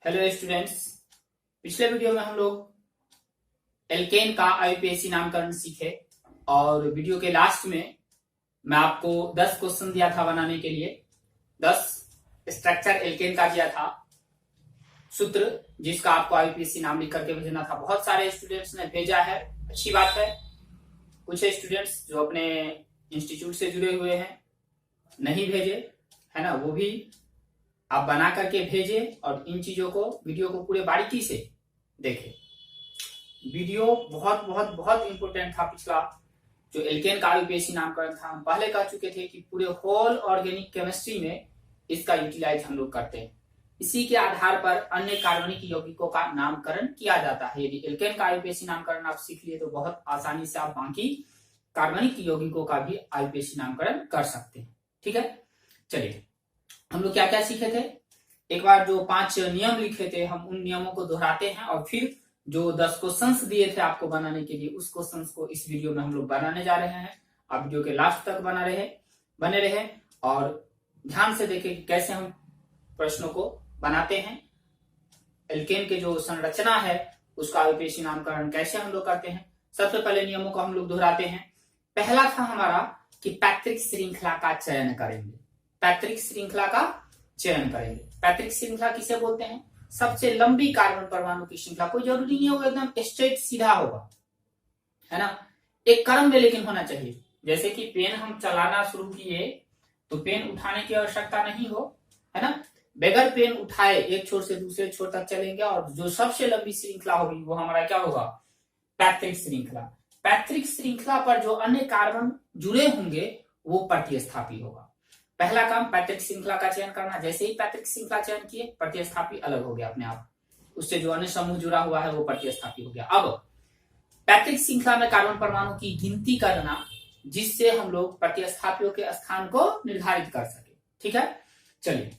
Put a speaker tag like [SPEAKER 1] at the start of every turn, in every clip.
[SPEAKER 1] Hello students. पिछले video में हम लोग एल्केन का आईयूपीएसी नामकरण सीखे और वीडियो के लास्ट में मैं आपको 10 क्वेश्चन दिया था बनाने के लिए। 10 स्ट्रक्चर एल्केन का दिया था, सूत्र जिसका आपको आईयूपीएसी नाम लिख करके भेजना था। बहुत सारे स्टूडेंट्स ने भेजा है, अच्छी बात है। कुछ स्टूडेंट्स जो अपने इंस्टीट्यूट से जुड़े हुए हैं नहीं भेजे है ना, वो भी आप बना करके भेजे और इन चीजों को वीडियो को पूरे बारीकी से देखें। वीडियो बहुत बहुत बहुत इंपॉर्टेंट था। पिछला जो एल्केन का आईयूपीएसी नामकरण था, हम पहले कह चुके थे कि पूरे होल ऑर्गेनिक केमिस्ट्री में इसका यूटिलाइज हम लोग करते हैं। इसी के आधार पर अन्य कार्बनिक यौगिकों का नामकरण किया जाता है। यदि एल्केन का आईयूपीएसी नामकरण आप सीख लिए तो बहुत आसानी से आप बाकी कार्बनिक यौगिकों का भी आईयूपीएसी नामकरण कर सकते हैं। ठीक है, चलिए हम लोग क्या क्या सीखे थे। एक बार जो 5 नियम लिखे थे, हम उन नियमों को दोहराते हैं और फिर जो 10 क्वेश्चंस दिए थे आपको बनाने के लिए, उस क्वेश्चंस को इस वीडियो में हम लोग बनाने जा रहे हैं। आप वीडियो के लास्ट तक बने रहे और ध्यान से देखें कि कैसे हम प्रश्नों को बनाते हैं। एल्केन के जो संरचना है उसका आईयूपीएसी नामकरण कैसे हम लोग करते हैं। सबसे पहले नियमों को हम लोग दोहराते हैं। पहला था हमारा कि पैतृक श्रृंखला का चयन करेंगे। पैतृक श्रृंखला का चयन करेंगे। पैतृक श्रृंखला किसे बोलते हैं? सबसे लंबी कार्बन परमाणु की श्रृंखला। कोई जरूरी नहीं है वो एकदम स्ट्रेट सीधा होगा, है ना, एक क्रम में लेकिन होना चाहिए। जैसे कि पेन हम चलाना शुरू किए तो पेन उठाने की आवश्यकता नहीं हो, है ना, बगैर पेन उठाए एक छोर से दूसरे छोर तक चलेंगे और जो सबसे लंबी श्रृंखला होगी वो हमारा क्या होगा? पैतृक श्रृंखला। पैतृक श्रृंखला पर जो अन्य कार्बन जुड़े होंगे वो प्रतिस्थापी होगा। पहला काम पैतृक श्रृंखला का चयन करना। जैसे ही पैतृक श्रृंखला चयन किए, प्रतिस्थापी अलग हो गया अपने आप, उससे जो अन्य समूह जुड़ा हुआ है वो प्रतिस्थापी हो गया। अब पैतृक श्रृंखला में कार्बन परमाणु की गिनती करना, जिससे हम लोग प्रतिस्थापियों के स्थान को निर्धारित कर सके। ठीक है, चलिए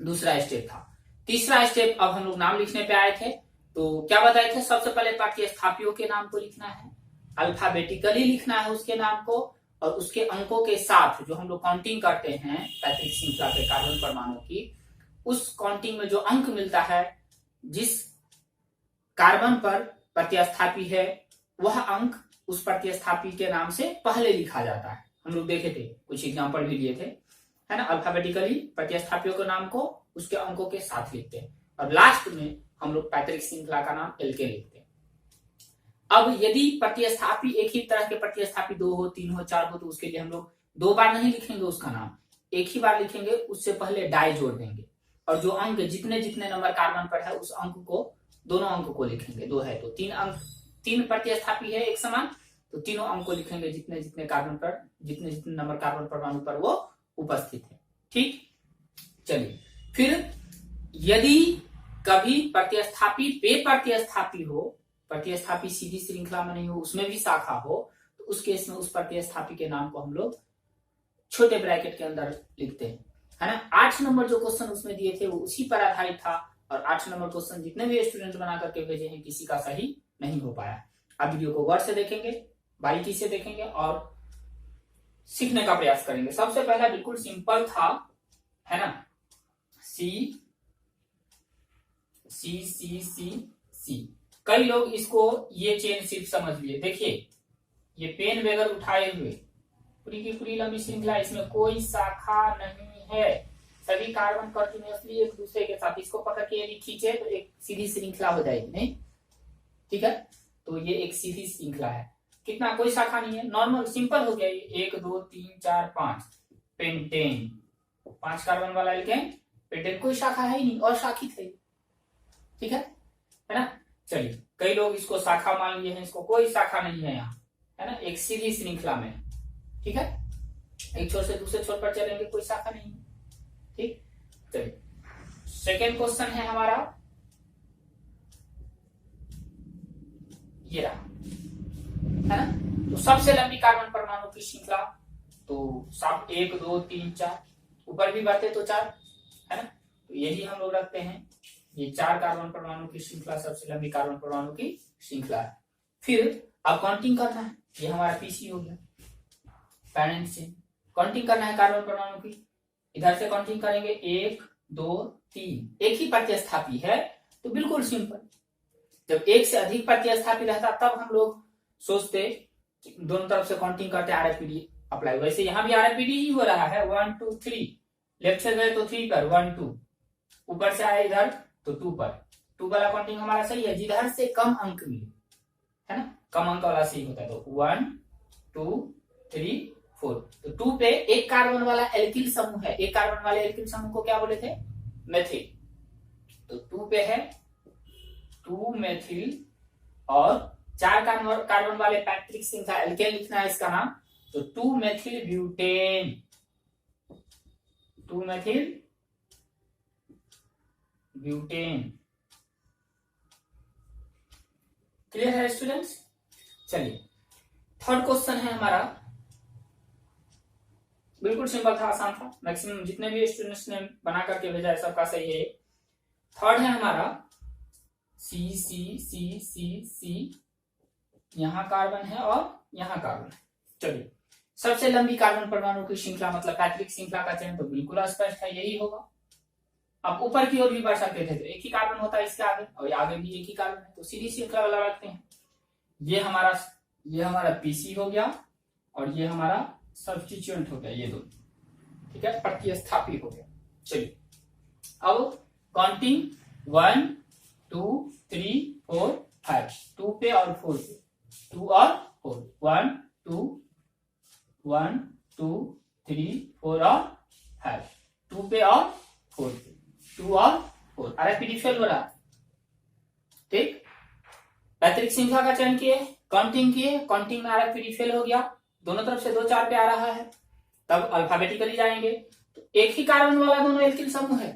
[SPEAKER 1] दूसरा स्टेप था। तीसरा स्टेप, अब हम लोग नाम लिखने पे आए थे तो क्या बताए थे? सबसे पहले प्रतिस्थापियों के नाम को लिखना है, अल्फाबेटिकली लिखना है उसके नाम को, और उसके अंकों के साथ जो हम लोग काउंटिंग करते हैं पैतृक श्रृंखला के कार्बन परमाणु की, उस काउंटिंग में जो अंक मिलता है, जिस कार्बन पर प्रतिस्थापी है वह अंक उस प्रतिस्थापी के नाम से पहले लिखा जाता है। हम लोग देखे थे, कुछ एग्जांपल भी लिए थे, है ना। अल्फाबेटिकली प्रतिस्थापियों के नाम को उसके अंकों के साथ लिखते हैं और लास्ट में हम लोग पैतृक श्रृंखला का नाम एल्केन लिखते हैं। अब यदि प्रतिस्थापी एक ही तरह के प्रतिस्थापी 2 हो, 3 हो, 4 हो तो उसके लिए हम लोग 2 बार नहीं लिखेंगे उसका नाम, एक ही बार लिखेंगे। उससे पहले डाई जोड़ देंगे और जो अंक जितने जितने नंबर कार्बन पर है उस अंक को, दोनों अंक को लिखेंगे। 2 है तो 3 अंक, 3 प्रतिस्थापी है एक समान, तो तीनों अंक को लिखेंगे जितने जितने कार्बन पर, जितने जितने नंबर कार्बन परमाणु पर वो उपस्थित है। ठीक, चलिए फिर यदि कभी प्रतिस्थापी पे प्रतिस्थापी हो, प्रतिस्थापी सीधी श्रृंखला में नहीं हो, उसमें भी शाखा हो, तो उस केस में उस प्रतिस्थापी के नाम को हम लोग छोटे ब्रैकेट के अंदर लिखते हैं, है ना। 8 नंबर जो क्वेश्चन उसमें दिए थे वो उसी पर आधारित था और 8 नंबर क्वेश्चन जितने भी स्टूडेंट बना करके भेजे हैं किसी का सही नहीं हो पाया। आप वीडियो को गौर से देखेंगे, बारीकी से देखेंगे और सीखने का प्रयास करेंगे। सबसे पहला बिल्कुल सिंपल था, है ना, सी सी सी सी सी। कई लोग इसको ये चेन सिर्फ समझ लिए। देखिए ये पेन बगैर उठाए हुए पूरी की पूरी लंबी श्रृंखला, इसमें कोई शाखा नहीं है, सभी कार्बन कंटिन्यूअसली एक दूसरे के साथ। इसको पकड़ के यदि खींचे तो एक सीधी श्रृंखला हो जाएगी, नहीं? ठीक है, तो ये एक सीधी श्रृंखला है। कितना? कोई शाखा नहीं है, नॉर्मल सिंपल हो गया। 1 2 3 4 5 पेंटेन, 5 कार्बन वाला एल्केन पेंटेन, कोई शाखा है ही नहीं और शाखित है। ठीक है ना। चलिए कई लोग इसको शाखा मान लिए हैं, इसको कोई शाखा नहीं है यहाँ, है ना, एक सीधी श्रृंखला में। ठीक है, एक छोर से दूसरे छोर पर चलेंगे, कोई शाखा नहीं है। ठीक, चलिए सेकेंड क्वेश्चन है हमारा, ये रहा, है ना। तो सबसे लंबी कार्बन परमाणु की श्रृंखला, तो सब 1 2 3 4, ऊपर भी बढ़ते तो 4, है ना। तो यही हम लोग रखते हैं, ये 4 कार्बन परमाणु की श्रृंखला सबसे लंबी कार्बन परमाणु की श्रृंखला है। फिर अब काउंटिंग करना है, ये हमारा पीसी हो गया, पेरेंट से काउंटिंग करना है कार्बन परमाणु की। इधर से काउंटिंग करेंगे 1 2 3 एक ही प्रतिस्थापी है तो बिल्कुल सिंपल। जब एक से अधिक प्रतिस्थापी रहता तब हम लोग सोचते दोनों तरफ से काउंटिंग करते आरएफपीडी अप्लाई। वैसे यहाँ भी आरएफपीडी ही हो रहा है 1 2 3, लेफ्ट से गए तो 3 पर 1 2, ऊपर से आए इधर तो 2 पर। 2 वाला काउंटिंग हमारा सही है, जिधर से कम अंक मिले है ना, कम अंक वाला सही होता है। तो 1 2 3 4। तो 2 पे एक कार्बन वाला एल्किल समूह है, एक कार्बन वाले एल्किल समूह को क्या बोले थे, मेथिल। तो 2 पे है 2 मेथिल और 4 कार्बन वाले पैट्रिक श्रृंखला एल्केन लिखना है इसका नाम, तो 2 methyl butane, 2 methyl butane. Clear है स्टूडेंट्स? चलिए थर्ड क्वेश्चन है हमारा, बिल्कुल सिंपल था, आसान था, मैक्सिमम जितने भी स्टूडेंट्स ने बना करके भेजा है सबका सही है। थर्ड है हमारा सी सी सी सी सी, यहां कार्बन है और यहां कार्बन है। चलिए सबसे लंबी कार्बन परमाणु की श्रृंखला मतलब पैट्रिक श्रृंखला का चयन तो बिल्कुल स्पष्ट है, यही होगा। अब ऊपर की ओर भी बढ़ सकते थे तो एक ही कार्बन होता है इसके आगे, और आगे भी एक ही कार्बन है, तो सीधी श्रृंखला वाला रखते हैं। ये हमारा पीसी हो गया और ये हमारा सब्स्टिट्यूएंट हो गया, ये दो, ठीक है, प्रतिस्थापी हो गया। चलिए अब काउंटिंग 1 2 3 4 5, 2 पे और 4 पे, 2 और 4, 1 2 1 2 3 4 और 5, 2 पे और 4 पे, 2 और 4। आरएफपीडी फेल हो रहा, ठीक। पैट्रिक श्रृंखला का चयन किए, काउंटिंग किए, काउंटिंग में आरएफपीडी फेल हो गया, दोनों तरफ से 2 4 पे आ रहा है, तब अल्फाबेटिकली जाएंगे। तो एक ही कार्बन वाला दोनों एल्किल समूह है,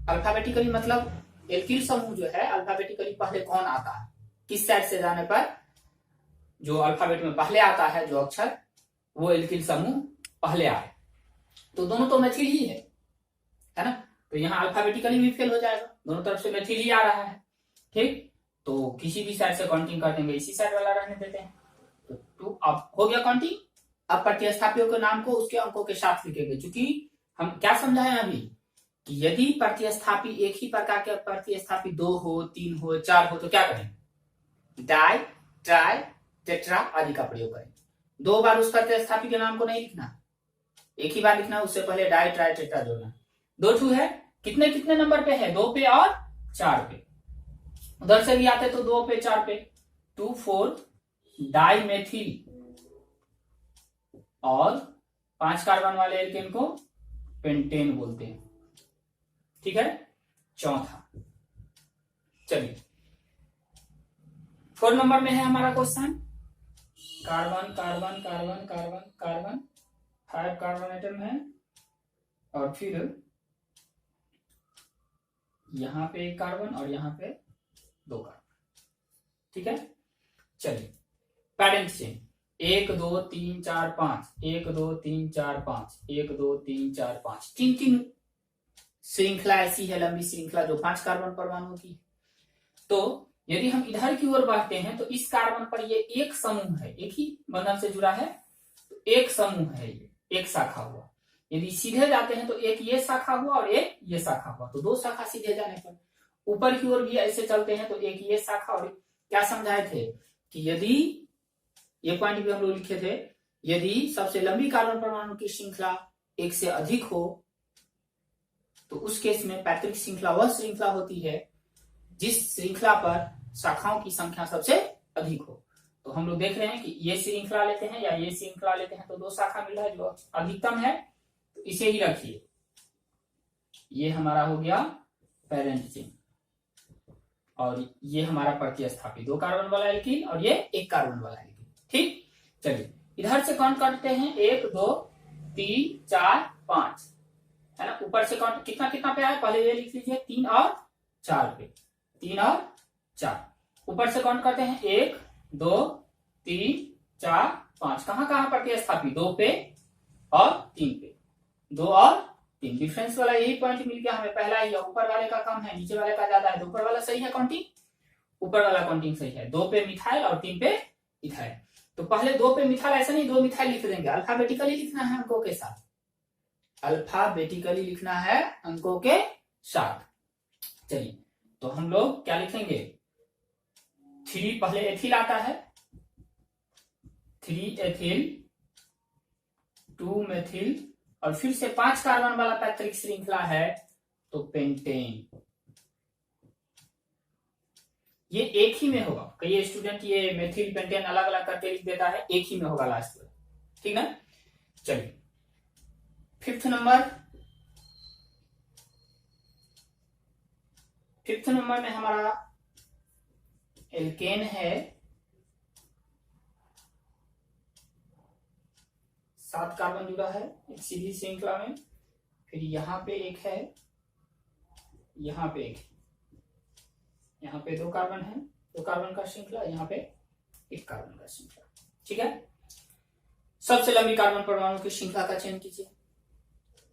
[SPEAKER 1] अल्फाबेटिकली मतलब एल्किल समूह जो है अल्फाबेटिकली पहले कौन आता है, किस साइड से जाने पर जो अल्फाबेट में पहले आता है जो अक्षर, वो एल्किल समूह पहले आए। तो दोनों तो मेथिल ही है ना, तो यहाँ अल्फाबेटिकली भी फेल हो जाएगा, दोनों तरफ से मेथिल ही आ रहा है, ठीक। तो किसी भी साइड से काउंटिंग कर देंगे, इसी साइड वाला रहने देते हैं। तो 2 अब हो गया काउंटिंग। अब प्रतिस्थापियों के नाम को उसके अंकों के साथ लिखेंगे, क्योंकि हम क्या समझाएं अभी कि यदि प्रतिस्थापी एक ही प्रकार के प्रतिस्थापी 2 हो 3 हो 4 हो तो क्या करें, डाई ट्राई टेट्रा आदि का प्रयोग करें। 2 बार उस प्रतिस्थापी के नाम को नहीं लिखना, एक ही बार लिखना, उससे पहले डाई ट्राई टेट्रा जोड़ना। 2 है, कितने कितने नंबर पे है, 2 पे और 4 पे, उधर से भी आते तो 2 पे 4 पे, 2 4 डाई मेथिल और 5 कार्बन वाले एल्केन को पेंटेन बोलते हैं, ठीक है। चौथा, चलिए 4 नंबर में है हमारा question, carbon carbon carbon carbon carbon 5 carbon atom है और फिर यहां पे 1 कार्बन और यहां पे 2 कार्बन, ठीक है। चलिए पैरेंट चेन 1 2 3 4 5, 1 2 3 4 5, 1 2 3 4 5, 3 श्रृंखला ऐसी है, लंबी श्रृंखला जो 5 कार्बन परमाणु की। तो यदि हम इधर की ओर बढ़ते हैं तो इस कार्बन पर ये एक समूह है, एक ही बंधन से जुड़ा है, तो एक समूह है, ये एक शाखा हुआ। यदि सीधे जाते हैं तो एक ये शाखा हुआ और एक ये शाखा हुआ, तो 2 शाखा सीधे जाने पर। ऊपर की ओर भी ऐसे चलते हैं तो एक ये शाखा, और क्या समझाए थे कि यदि ये पॉइंट भी हम लोग लिखे थे, यदि सबसे लंबी कार्बन परमाणु की श्रृंखला 1 से अधिक हो तो उस केस में पैट्रिक श्रृंखला वह श्रृंखला होती है जिस श्रृंखला पर शाखाओं की संख्या सबसे अधिक हो। तो हम लोग देख रहे हैं कि ये श्रृंखला लेते हैं या ये श्रृंखला लेते हैं तो 2 शाखा मिल रहा है, जो अधिकतम है तो इसे ही रखिए। ये हमारा हो गया पेरेंट चेन और ये हमारा प्रतिस्थापी 2 कार्बन वाला एल्कीन और ये 1 कार्बन वाला एल्कीन, ठीक। चलिए इधर से काउंट करते हैं, 1 2 3 4 5 है ना। ऊपर से काउंट कितना कितना पे आया, पहले ये लिख लीजिए, 3 और 4 पे, 3 और 4। ऊपर से काउंट करते हैं 1 2 3 4 5, कहां कहां प्रतिस्थापी, 2 पे और 3 पे, 2 और 3। डिफरेंस वाला यही पॉइंट मिल गया हमें, पहला ही है, ऊपर वाले का कम है नीचे वाले का ज्यादा है, तो ऊपर वाला सही है काउंटिंग, ऊपर वाला काउंटिंग सही है। 2 पे मिथाइल और 3 पे इथाइल। तो पहले 2 पे मिथाइल, ऐसा नहीं 2 मिथाइल लिख देंगे, अल्फाबेटिकली लिखना है अंकों के साथ, अल्फाबेटिकली लिखना है अंकों के साथ। चलिए तो हम लोग क्या लिखेंगे, 3 पहले एथिल आता है, 3 एथिल, 2 मेथिल और फिर से 5 कार्बन वाला पैक्रिक श्रृंखला है तो पेंटेन। ये एक ही में होगा, कई स्टूडेंट ये मेथिल पेंटेन अलग अलग करके लिख देता है, एक ही में होगा लास्ट में, ठीक ना। चलिए 5th नंबर में हमारा एल्केन है, 7 कार्बन जुड़ा है एक सीधी श्रृंखला में, फिर यहाँ पे एक है, यहाँ पे एक, यहाँ पे 2 कार्बन है, 2 कार्बन का श्रृंखला, यहाँ पे 1 कार्बन का श्रृंखला, ठीक है। सबसे लंबी कार्बन परमाणु की श्रृंखला का चयन कीजिए,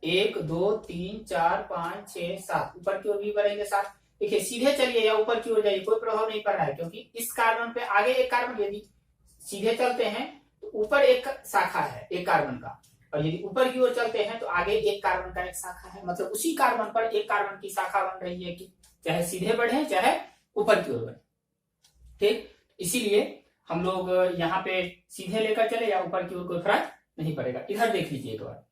[SPEAKER 1] 1 2 3 4 5 6 7, ऊपर की ओर भी बढ़ेंगे 7। देखिए सीधे चलिए या ऊपर की ओर जाइए, कोई प्रभाव नहीं पड़ रहा है, क्योंकि इस कार्बन पे आगे एक कार्बन, यदि सीधे चलते हैं तो ऊपर एक शाखा है एक कार्बन का, और यदि ऊपर की ओर चलते हैं तो आगे एक कार्बन का एक शाखा है, मतलब उसी कार्बन पर एक कार्बन की शाखा बन रही है कि चाहे सीधे बढ़े चाहे ऊपर की ओर बढ़े, ठीक। इसीलिए हम लोग यहाँ पे सीधे लेकर चले या ऊपर की ओर कोई फर्क नहीं पड़ेगा। इधर देख लीजिए एक बार,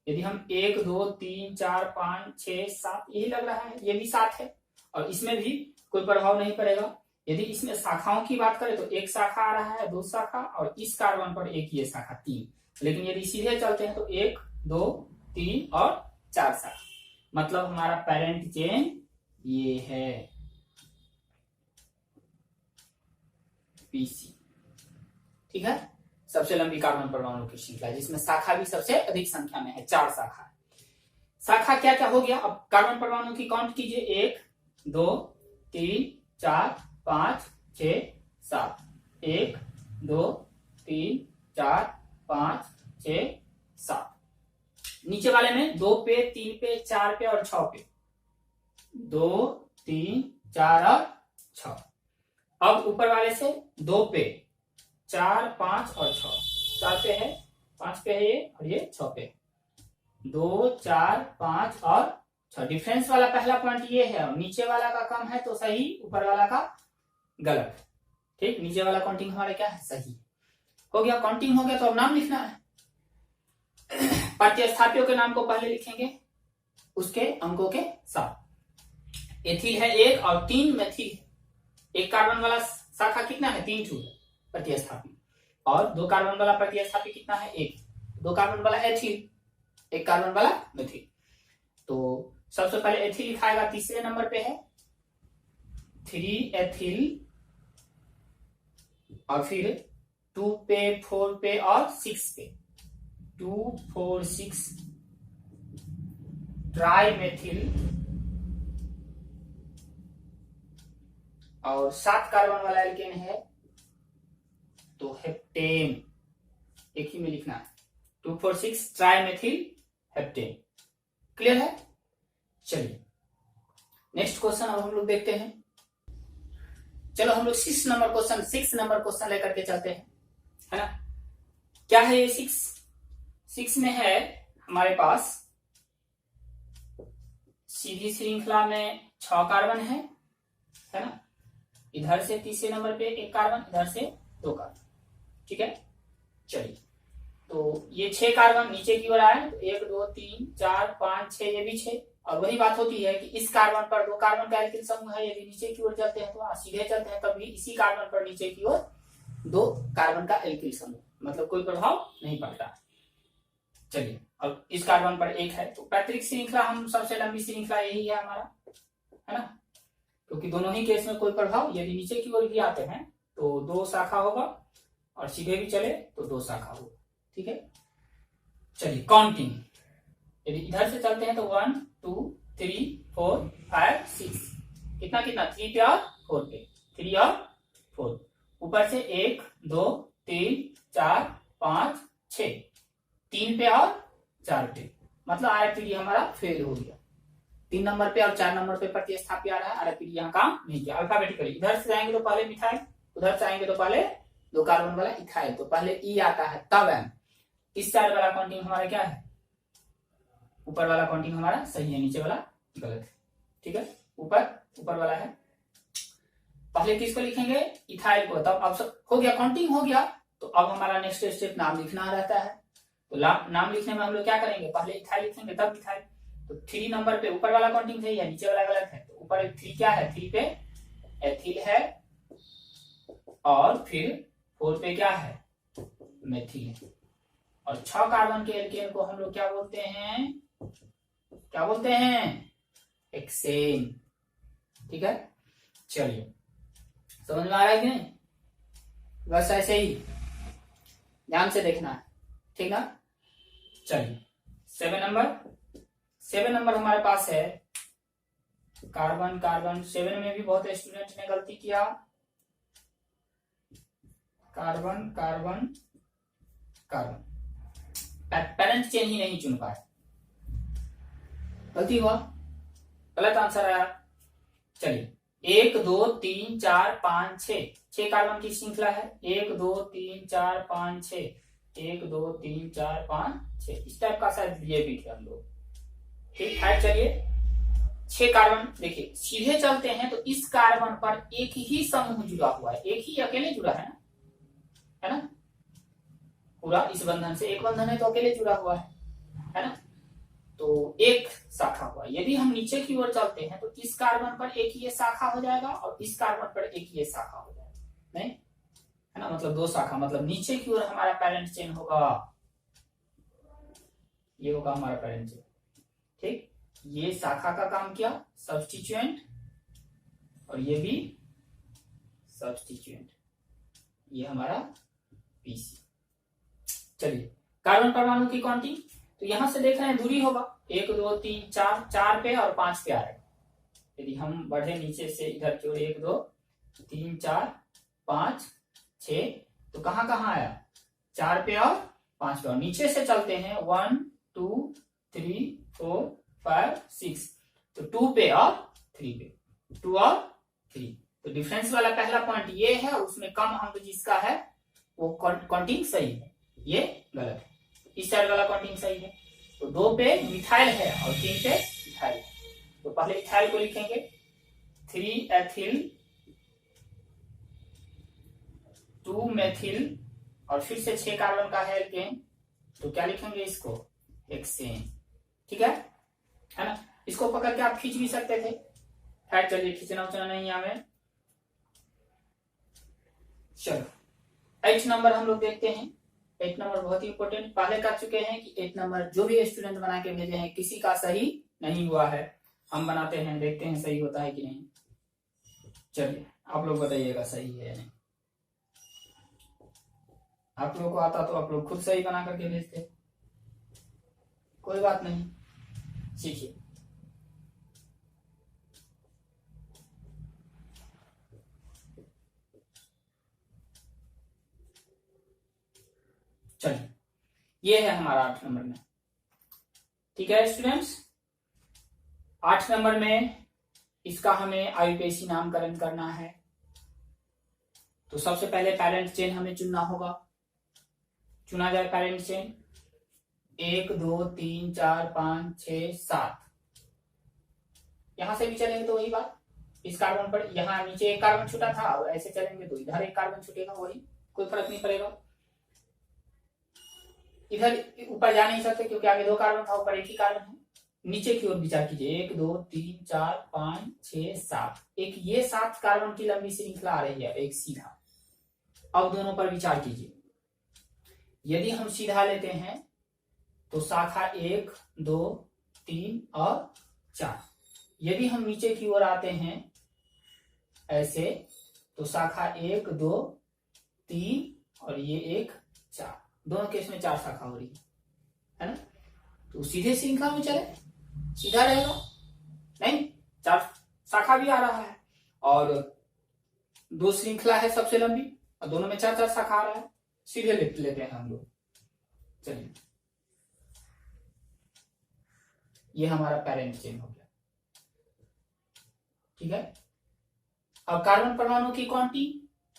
[SPEAKER 1] यदि हम 1 2 3 4 5 6 7, यही लग रहा है, ये भी 7 है और इसमें भी कोई प्रभाव नहीं पड़ेगा। यदि इसमें शाखाओं की बात करें तो एक शाखा आ रहा है, 2 शाखा, और इस कार्बन पर एक ये शाखा 3, लेकिन यदि सीधे चलते हैं तो 1 2 3 और 4 शाखा, मतलब हमारा पेरेंट चेन ये है पीसी, ठीक है। सबसे लंबी कार्बन परमाणु की श्रृंखला जिसमें शाखा भी सबसे अधिक संख्या में है, 4 शाखा। शाखा क्या क्या हो गया, अब कार्बन परमाणु की काउंट कीजिए, 1 2 3 4 5 6 7, 1 2 3 4 5 6 7। नीचे वाले में 2 पे 3 पे 4 पे और 6 पे, 2 3 4 और 6। अब ऊपर वाले से 2 पे 4 5 और 6, 4 पे है, 5 पे है ये, और ये 6 पे, 2 4 5 और 6। डिफरेंस वाला पहला पॉइंट ये है, नीचे वाला का कम है तो सही, ऊपर वाला का गलत, ठीक। नीचे वाला काउंटिंग हमारा क्या है, सही हो गया। काउंटिंग हो गया तो अब नाम लिखना है। प्रतिस्थापियों के नाम को पहले लिखेंगे उसके अंकों के साथ। एथिल है 1 और 3 मेथिल है, एक कार्बन वाला शाखा कितना है, 3 ठू प्रतिस्थापी, और 2 कार्बन वाला प्रतिस्थापी कितना है, 1, 2 कार्बन वाला एथिल, 1 कार्बन वाला मेथिल। तो सबसे पहले एथिल लिखाएगा, तीसरे नंबर पे है 3 एथिल, और फिर 2 पे 4 पे और 6 पे, 2 4 6 ट्राई मेथिल, और 7 कार्बन वाला एल्केन है तो हेप्टेन, एक ही में लिखना है, 2 4 6 ट्राई मेथिल हेप्टेन। क्लियर है। चलिए नेक्स्ट क्वेश्चन अब हम लोग देखते हैं। चलो हम लोग 6 नंबर क्वेश्चन लेकर के चलते हैं, है ना। क्या है ये 6 में है हमारे पास सीधी श्रृंखला में 6 कार्बन है ना। इधर से तीसरे नंबर पे 1 कार्बन, इधर से 2 कार्बन, ठीक है। चलिए तो ये 6 कार्बन नीचे की ओर आए तो 1 2 3 4 5 6, ये भी 6। और वही बात होती है कि इस कार्बन पर 2 कार्बन का एल्किल समूह है, यदि नीचे की ओर चलते हैं तो सीधे चलते हैं तब भी इसी कार्बन पर नीचे की ओर 2 कार्बन का एल्किल समूह, मतलब कोई प्रभाव नहीं पड़ता। चलिए अब इस कार्बन पर 1 है तो पैतृक श्रृंखला, हम सबसे लंबी श्रृंखला यही है हमारा, है ना, क्योंकि दोनों ही केस में कोई प्रभाव, यदि नीचे की ओर भी आते हैं तो 2 शाखा होगा और सीधे भी चले तो 2 शाखा होगा, ठीक है। चलिए काउंटिंग, यदि इधर से चलते हैं तो 1 2 3 4 5 6, कितना 3 पे और 4 पे, 3 और 4, ऊपर से 1 2 3 4 5 6, 3 पे और 4 पे, मतलब आरएपीडी हमारा फेल हो गया। 3 नंबर पे और 4 नंबर पे प्रतिस्थापी आ रहा है, आरएपीडी यहाँ काम नहीं किया। अल्फाबेटिकली इधर से जाएंगे तो पहले मिथाइल, उधर से आएंगे तो पहले 2 कार्बन वाला इथाइल, तो पहले ई आता है तब एम। इस साइड वाला काउंटिंग हमारा क्या है, ऊपर वाला काउंटिंग हमारा सही है, नीचे वाला गलत है। ठीक है, ऊपर वाला है। पहले किसको लिखेंगे, इथाइल को। तब अब सब हो गया, काउंटिंग हो गया, तो अब हमारा नेक्स्ट स्टेप नाम लिखना रहता है। तो नाम लिखने में हम लोग क्या करेंगे, पहले इथाइल लिखेंगे तब इथाइल। तो 3 नंबर पे ऊपर वाला काउंटिंग सही है, नीचे वाला गलत है। तो ऊपर 3 क्या है, 3 पे एथिल है, और फिर 4 पे क्या है, मेथिल है। और 6 कार्बन के एल्केन को हम लोग क्या बोलते हैं, हेक्सेन। ठीक है, चलिए समझ में आ रहा है कि नहीं, बस ऐसे ही ध्यान से देखना है, ठीक ना। चलिए 7 नंबर हमारे पास है कार्बन। 7 में भी बहुत स्टूडेंट ने गलती किया, कार्बन पेरेंट चेन ही नहीं चुन पाए, गलती हुआ, गलत आंसर आया। चलिए 1 2 3 4 5 6 कार्बन की श्रृंखला है। 1 2 3 4 5 6, 1 2 3 4 5 6, इस टाइप का शायद ये भी थे हम लोग। ठीक है, चलिए 6 कार्बन देखिए, सीधे चलते हैं तो इस कार्बन पर एक ही समूह जुड़ा हुआ है, एक ही अकेले जुड़ा है ना, पूरा इस बंधन से एक बंधन है तो अकेले जुड़ा हुआ है ना। तो एक शाखा हुआ। यदि हम नीचे की ओर चलते हैं तो इस कार्बन पर एक ये शाखा हो जाएगा और इस कार्बन पर एक ये शाखा हो जाएगा, नहीं है ना, मतलब 2 शाखा। मतलब नीचे की ओर हमारा पेरेंट चेन होगा, ये होगा हमारा पेरेंट चेन। ठीक, ये शाखा का काम किया सब्स्टिट्यूएंट, और ये भी सब्स्टिट्यूएंट, ये हमारा पीसी। चलिए कार्बन परमाणु की काउंटिंग, तो यहां से देख रहे हैं दूरी होगा 1 2 3 4, 4 पे और 5 पे आ रहा है। यदि हम बढ़े नीचे से इधर की ओर 1 2 3 4 5 6, तो कहां कहां आया, 4 पे और 5 पे। और नीचे से चलते हैं 1 2 3 4 5 6, तो 2 पे और 3 पे, 2 और 3। तो डिफरेंस वाला पहला पॉइंट ये है, उसमें कम अंक जिसका है वो काउंटिंग सही है, ये गलत है। इस साइड वाला काउंटिंग सही है। तो 2 पे मिथाइल है और 3 पे इथाइल है। तो पहले इथाइल को लिखेंगे 3 एथिल 2 मेथिल, और फिर से 6 कार्बन का है एल्केन, तो क्या लिखेंगे इसको, हेक्सेन। ठीक है ना। इसको पकड़ के आप खींच भी सकते थे, खैर चलिए खींचना उचना नहीं हमें। चलो 8 नंबर हम लोग देखते हैं। 8 नंबर बहुत ही इंपॉर्टेंट, पहले कर चुके हैं कि 8 नंबर जो भी स्टूडेंट बना के भेजे हैं किसी का सही नहीं हुआ है, हम बनाते हैं, देखते हैं सही होता है कि नहीं। चलिए आप लोग बताइएगा सही है या नहीं। आप लोगों को आता तो आप लोग खुद सही बना करके भेजते, कोई बात नहीं, सीखिए। चलिए ये है हमारा 8 नंबर में। ठीक है स्टूडेंट्स, 8 नंबर में इसका हमें आईयूपीएसी नामकरण करना है। तो सबसे पहले पेरेंट चेन हमें चुनना होगा, चुना जाए पेरेंट चेन 1 2 3 4 5 6 7। यहां से भी चलेंगे तो वही बात, इस कार्बन पर यहाँ नीचे एक कार्बन छूटा था, और ऐसे चलेंगे तो इधर एक कार्बन छूटेगा, वही, कोई फर्क नहीं पड़ेगा। इधर ऊपर जा नहीं सकते क्योंकि आगे 2 कार्बन था, ऊपर एक ही कार्बन है। नीचे की ओर विचार कीजिए 1 2 3 4 5 6 7, एक ये 7 कार्बन की लंबी श्रृंखला आ रही है, एक सीधा। अब दोनों पर विचार कीजिए, यदि हम सीधा लेते हैं तो शाखा 1 2 3 और 4। यदि हम नीचे की ओर आते हैं ऐसे, तो शाखा 1 2 3 और ये 1 4, दोनों केस में 4 शाखा हो रही है ना। तो सीधे श्रृंखला में चले, सीधा रहेगा, नहीं 4 शाखा भी आ रहा है, और 2 श्रृंखला है सबसे लंबी, और दोनों में 4 4 शाखा आ रहा है, सीधे लेते हैं हम लोग। चलिए ये हमारा पेरेंट चेन हो गया। ठीक है, अब कार्बन परमाणु की काउंटिंग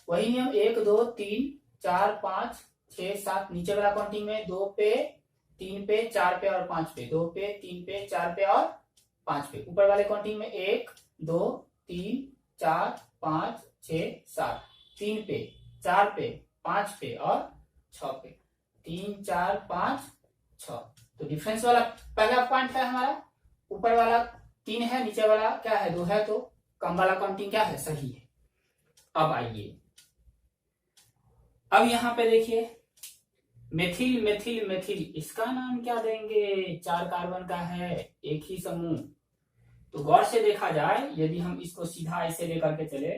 [SPEAKER 1] वही नियम 1 2 3 4 5 6 7, नीचे वाला काउंटिंग में 2 पे 3 पे, 4 पे और 5 पे, 2 पे, 3 पे, 4 पे और 5 पे। ऊपर वाले काउंटिंग में 1 2 3 4 5 6 7, 3 पे, 4 पे, 5 पे और 6 पे, 3 4 5 6। तो डिफरेंस वाला पहला पॉइंट है हमारा, ऊपर वाला 3 है, नीचे वाला क्या है 2 है, तो कम वाला काउंटिंग क्या है सही है। अब आइए, अब यहां पे देखिए मेथिल मेथिल मेथिल, इसका नाम क्या देंगे, 4 कार्बन का है, एक ही समूह। तो गौर से देखा जाए, यदि हम इसको सीधा ऐसे लेकर के चले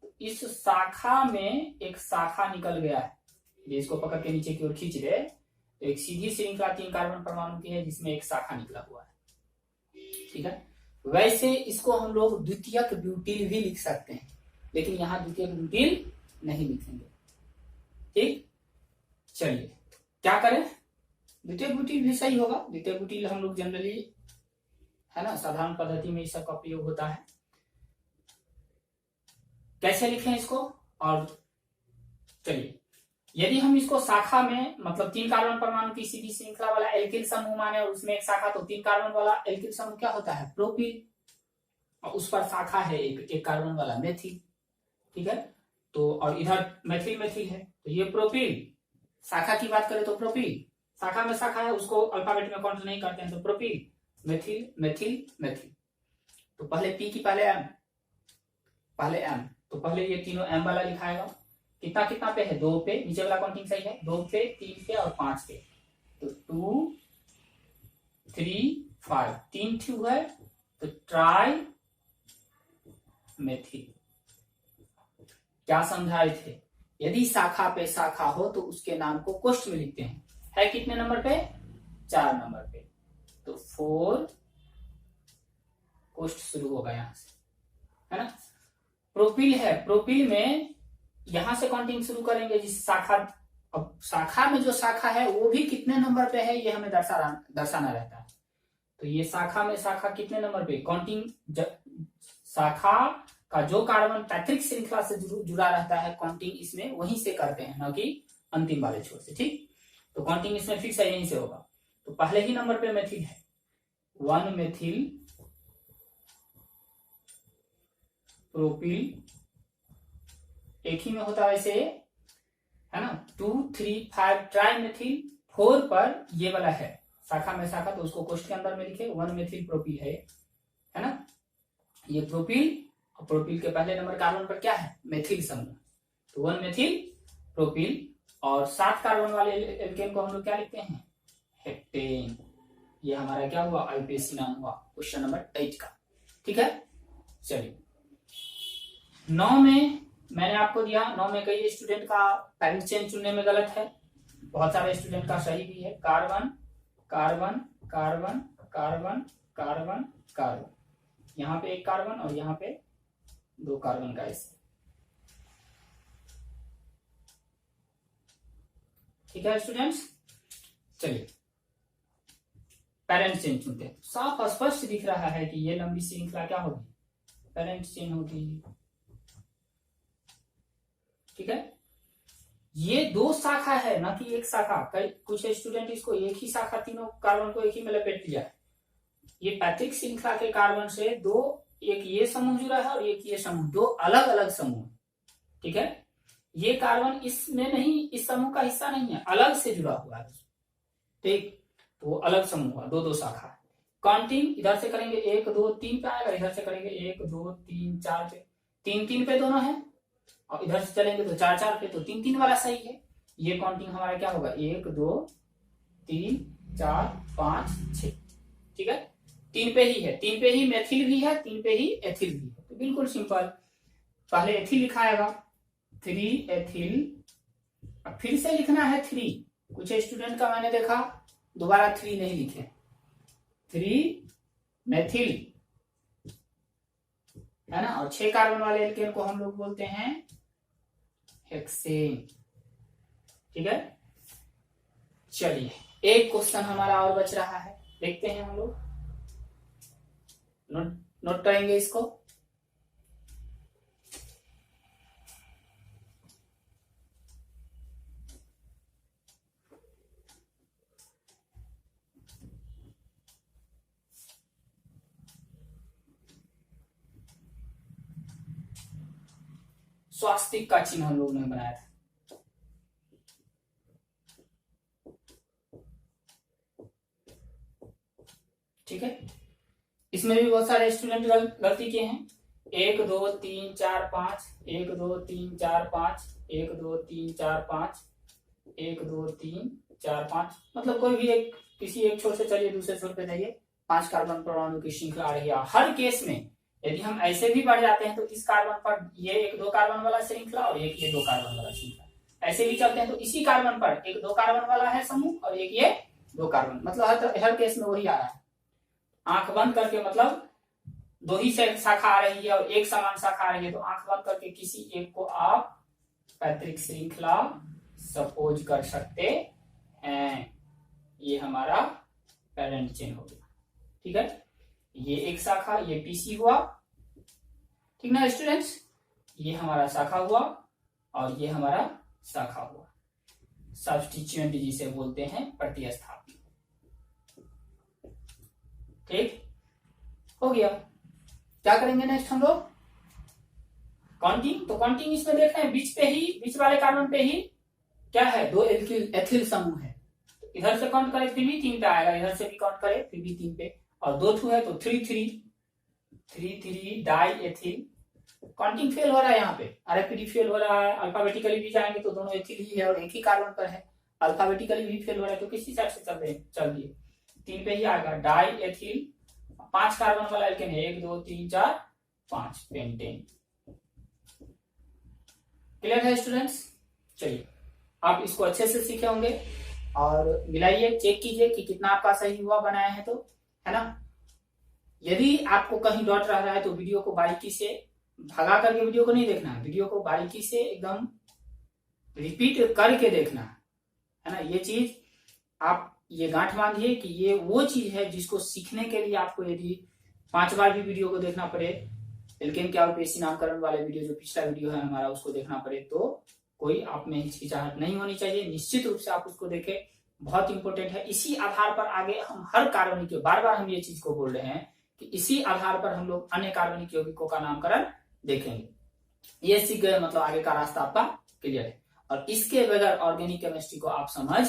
[SPEAKER 1] तो इस शाखा में एक शाखा निकल गया है, इसको पकड़ के नीचे की ओर खींच ले तो एक सीधी श्रृंखला 3 कार्बन परमाणु की है जिसमें एक शाखा निकला हुआ है। ठीक है, वैसे इसको हम लोग द्वितीयक ब्यूटिल भी लिख सकते हैं, लेकिन यहाँ द्वितीयक ब्यूटिल नहीं लिखेंगे। ठीक, चलिए क्या करें, द्वितीयक ब्यूटिल भी सही होगा। द्वितीयक ब्यूटिल हम लोग जनरली है ना, साधारण पद्धति में इस सब का प्रयोग होता है। कैसे लिखें इसको, और चलिए यदि हम इसको शाखा में मतलब 3 कार्बन परमाणु की सीधी श्रृंखला वाला एल्किल समूह माने और उसमें एक शाखा, तो 3 कार्बन वाला एल्किल समूह क्या होता है प्रोपिल, और उस पर शाखा है एक कार्बन वाला मेथिल। ठीक है, तो और इधर मेथिल मेथिल है, तो ये प्रोपिल। शाखा की बात करें तो प्रोपिल, शाखा में शाखा है उसको अल्फाबेट में काउंट नहीं करते हैं, तो प्रोपिल मेथिल मेथिल मेथिल। तो पहले पी की पहले एम, पहले एम, तो पहले ये तीनों एम वाला लिखाएगा। कितना कितना पे है 2 पे, नीचे वाला काउंटिंग सही है, 2 पे, 3 पे और 5 पे, तो 2 3 5, 3 ट्यू है तो ट्राई मेथिल। क्या समझाए थे, यदि शाखा पे शाखा हो तो उसके नाम को कोष्ठ में लिखते हैं। है कितने नंबर पे, 4 नंबर पे, तो 4 कोष्ठ शुरू होगा यहां से, है ना। प्रोपिल है, प्रोपिल में यहां से काउंटिंग शुरू करेंगे जिस शाखा, अब शाखा में जो शाखा है वो भी कितने नंबर पे है ये हमें दर्शाना रहता है। तो ये शाखा में शाखा कितने नंबर पे, काउंटिंग शाखा का जो कार्बन पैतृक श्रृंखला से जुड़ा रहता है काउंटिंग इसमें वहीं से करते हैं, न कि अंतिम वाले छोर से। ठीक, तो काउंटिंग इसमें फिक्स है, यहीं से होगा। तो पहले ही नंबर पे मेथिल है, 1 मेथिल प्रोपिल, एक ही में होता है वैसे, है ना। 2 3 5 ट्राई मेथिल, 4 पर ये वाला है शाखा में शाखा, तो उसको कोष्ठ के अंदर में लिखे, 1 मेथिल प्रोपिल है ना। ये प्रोपिल, और प्रोपिल के पहले नंबर कार्बन पर क्या है मेथिल समूह, तो 1 मेथिल प्रोपिल। और 7 कार्बन वाले एल्केन को हम लोग क्या लिखते हैं हेक्टेन। ये हमारा क्या हुआ आईपीएसी नाम हुआ क्वेश्चन नंबर 8 का। ठीक है, चलिए 9 में मैंने आपको दिया, 9 में कई स्टूडेंट का पैरेंट चेन चुनने में गलत है, बहुत सारे स्टूडेंट का सही भी है। Carbon carbon carbon carbon carbon carbon, यहाँ पे एक कार्बन और यहाँ पे 2 कार्बन का ऐसे। ठीक है स्टूडेंट्स, चलिए पेरेंट चेन चुनते हैं। साफ स्पष्ट दिख रहा है कि ये लंबी श्रृंखला क्या होगी पेरेंट चेन होगी। ठीक है, ये 2 शाखा है ना कि एक शाखा। कई कुछ स्टूडेंट इसको एक ही शाखा, तीनों कार्बन को एक ही में लपेट लिया है। ये पैतृक श्रृंखला के कार्बन से 2, एक ये समूह जुड़ा है और एक ये समूह, 2 अलग अलग समूह। ठीक है, ये कार्बन इसमें नहीं, इस समूह का हिस्सा नहीं है, अलग से जुड़ा हुआ है। ठीक, तो अलग समूह हुआ, 2 2 शाखा। काउंटिंग इधर से करेंगे 1 2 3 पे आएगा, इधर से करेंगे 1 2 3 4 पे, 3 3 पे दोनों है, और इधर से चलेंगे तो 4 4 पे, तो 3 3 वाला सही है। ये काउंटिंग हमारा क्या होगा 1 2 3 4 5 6। ठीक है, 3 पे ही है, 3 पे ही मेथिल भी है, 3 पे ही एथिल भी है, तो बिल्कुल सिंपल। पहले एथिल लिखाएगा 3 एथिल, अब फिर से लिखना है 3। कुछ स्टूडेंट का मैंने देखा दोबारा 3 नहीं लिखे, 3 मेथिल, है ना। और 6 कार्बन वाले एल्केन को हम लोग बोलते हैं हेक्सेन। ठीक है, चलिए एक क्वेश्चन हमारा और बच रहा है, देखते हैं हम लोग, नोट करेंगे इसको। स्वास्तिक का चिन्ह हम लोग ने बनाया था। ठीक है, इसमें भी बहुत सारे स्टूडेंट गलती किए हैं। 1 2 3 4 5, 1 2 3 4 5, 1 2 3 4 5, 1 2 3 4 5, मतलब कोई भी एक किसी एक छोर से चलिए दूसरे छोर पे जाइए, 5 कार्बन परमाणु की श्रृंखला आ रही है। हर केस में यदि हम ऐसे भी बढ़ जाते हैं तो इस कार्बन पर ये 1 2 कार्बन वाला श्रृंखला और एक ये 2 कार्बन वाला श्रृंखला, ऐसे भी चलते हैं तो इसी कार्बन पर 1 2 कार्बन वाला है समूह और एक ये 2 कार्बन, मतलब हर केस में वही आ रहा है। आंख बंद करके, मतलब 2 ही शाखा आ रही है और एक समान शाखा आ रही है, तो आंख बंद करके किसी एक को आप पैतृक श्रृंखला सपोज कर सकते हैं। ये हमारा पेरेंट चेन हो गया। ठीक है, ये एक शाखा, ये पीसी हुआ, ठीक ना स्टूडेंट्स, ये हमारा शाखा हुआ और ये हमारा शाखा हुआ। सब्स्टिट्यूएंट जिसे बोलते हैं प्रतिस्थापन। ठीक हो गया। क्या करेंगे नेक्स्ट हम लोग? काउंटिंग। तो काउंटिंग इसमें देख रहे हैं बीच पे ही, बीच वाले कार्बन पे ही क्या है, 2 एथिल समूह है। तो इधर से काउंट करें फिर भी 3 पे आएगा, इधर से भी काउंट करें फिर भी 3 पे, और 2 है तो 3 डाई एथिल। काउंटिंग फेल हो रहा है यहाँ पे, RFD फेल हो रहा है। अल्फाबेटिकली भी जाएंगे तो दोनों एथिल ही है और एक ही कार्बन पर है। अल्फाबेटिकली भी फेल हो रहा है तो किसी हिसाब से चल दिए 3 पे ही आएगा, डाई एथिल। 5 कार्बन वाला एल्केन है, 1 2 3 4 5, पेंटेन। क्लियर है स्टूडेंट्स? चलिए आप इसको अच्छे से सीखे होंगे और मिलाइए, चेक कीजिए कि कितना आपका सही हुआ बनाया है, तो है ना। यदि आपको कहीं डॉट रह रहा है तो वीडियो को बारीकी से भगा करके वीडियो को नहीं देखना है, वीडियो को बारीकी से एकदम रिपीट करके देखना है ना। ये चीज आप ये गांठ बांधिए कि ये वो चीज है जिसको सीखने के लिए आपको यदि 5 बार भी वीडियो को देखना पड़े, एल्केन के आईयूपीएसी नामकरण वाले वीडियो जो पिछला वीडियो है हमारा उसको देखना पड़े, तो कोई आप में हिचकिचाहट नहीं होनी चाहिए। निश्चित रूप से आप उसको देखें, बहुत इंपॉर्टेंट है। इसी आधार पर आगे हम हर कार्बनिक, बार बार हम ये चीज को बोल रहे हैं कि इसी आधार पर हम लोग अन्य कार्बनिक यौगिकों का नामकरण देखेंगे। ये सीख गए मतलब आगे का रास्ता आपका क्लियर है। और इसके बगैर ऑर्गेनिक केमिस्ट्री को आप समझ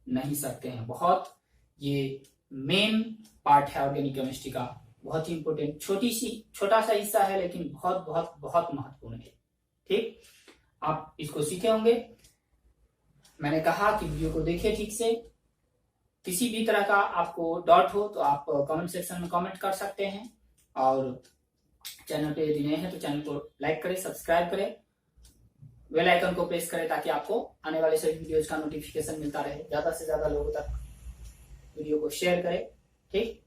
[SPEAKER 1] नहीं सकते हैं। बहुत ये मेन पार्ट है ऑर्गेनिक केमिस्ट्री का, बहुत ही इंपॉर्टेंट, छोटा सा हिस्सा है लेकिन बहुत बहुत बहुत महत्वपूर्ण है। ठीक, आप इसको सीखे होंगे। मैंने कहा कि वीडियो को देखिए ठीक से। किसी भी तरह का आपको डाउट हो तो आप कमेंट सेक्शन में कमेंट कर सकते हैं, और चैनल पे यदि नए हैं तो चैनल को लाइक करें, सब्सक्राइब करें, बेल आइकन को प्रेस करें ताकि आपको आने वाले सभी वीडियोज का नोटिफिकेशन मिलता रहे। ज्यादा से ज्यादा लोगों तक वीडियो को शेयर करें। ठीक।